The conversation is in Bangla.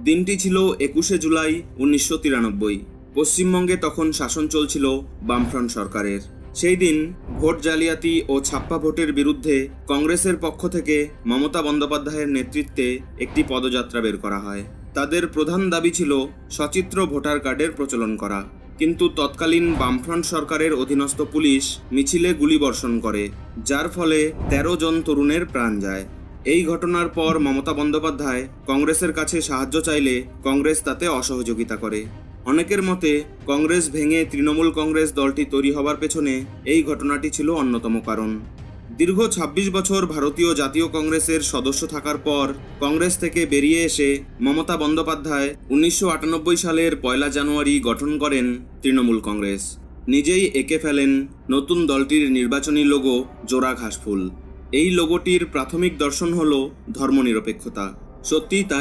দিনটি ছিল 21শে জুলাই 1993। পশ্চিমবঙ্গে তখন শাসন চলছিল বামফ্রন্ট সরকারের। সেই দিন ভোট জালিয়াতি ও ছাপ্পা ভোটের বিরুদ্ধে কংগ্রেসের পক্ষ থেকে মমতা বন্দ্যোপাধ্যায়ের নেতৃত্বে একটি পদযাত্রা বের করা হয়। তাদের প্রধান দাবি ছিল সচিত্র ভোটার কার্ডের প্রচলন করা। কিন্তু তৎকালীন বামফ্রন্ট সরকারের অধীনস্থ পুলিশ মিছিলে গুলিবর্ষণ করে, যার ফলে 13 জন তরুণের প্রাণ যায়। এই ঘটনার পর মমতা বন্দ্যোপাধ্যায় কংগ্রেসের কাছে সাহায্য চাইলে কংগ্রেস তাতে অসহযোগিতা করে। অনেকের মতে কংগ্রেস ভেঙে তৃণমূল কংগ্রেস দলটি তৈরি হবার পেছনে এই ঘটনাটি ছিল অন্যতম কারণ। দীর্ঘ 26 বছর ভারতীয় জাতীয় কংগ্রেসের সদস্য থাকার পর কংগ্রেস থেকে বেরিয়ে এসে মমতা বন্দ্যোপাধ্যায় 1998 সালের 1 জানুয়ারি গঠন করেন তৃণমূল কংগ্রেস। নিজেই এঁকে ফেলেন নতুন দলটির নির্বাচনী লোগো জোড়া ঘাসফুল। এই লোগোটির প্রাথমিক দর্শন হল ধর্মনিরপেক্ষতা। সত্যিই তাই।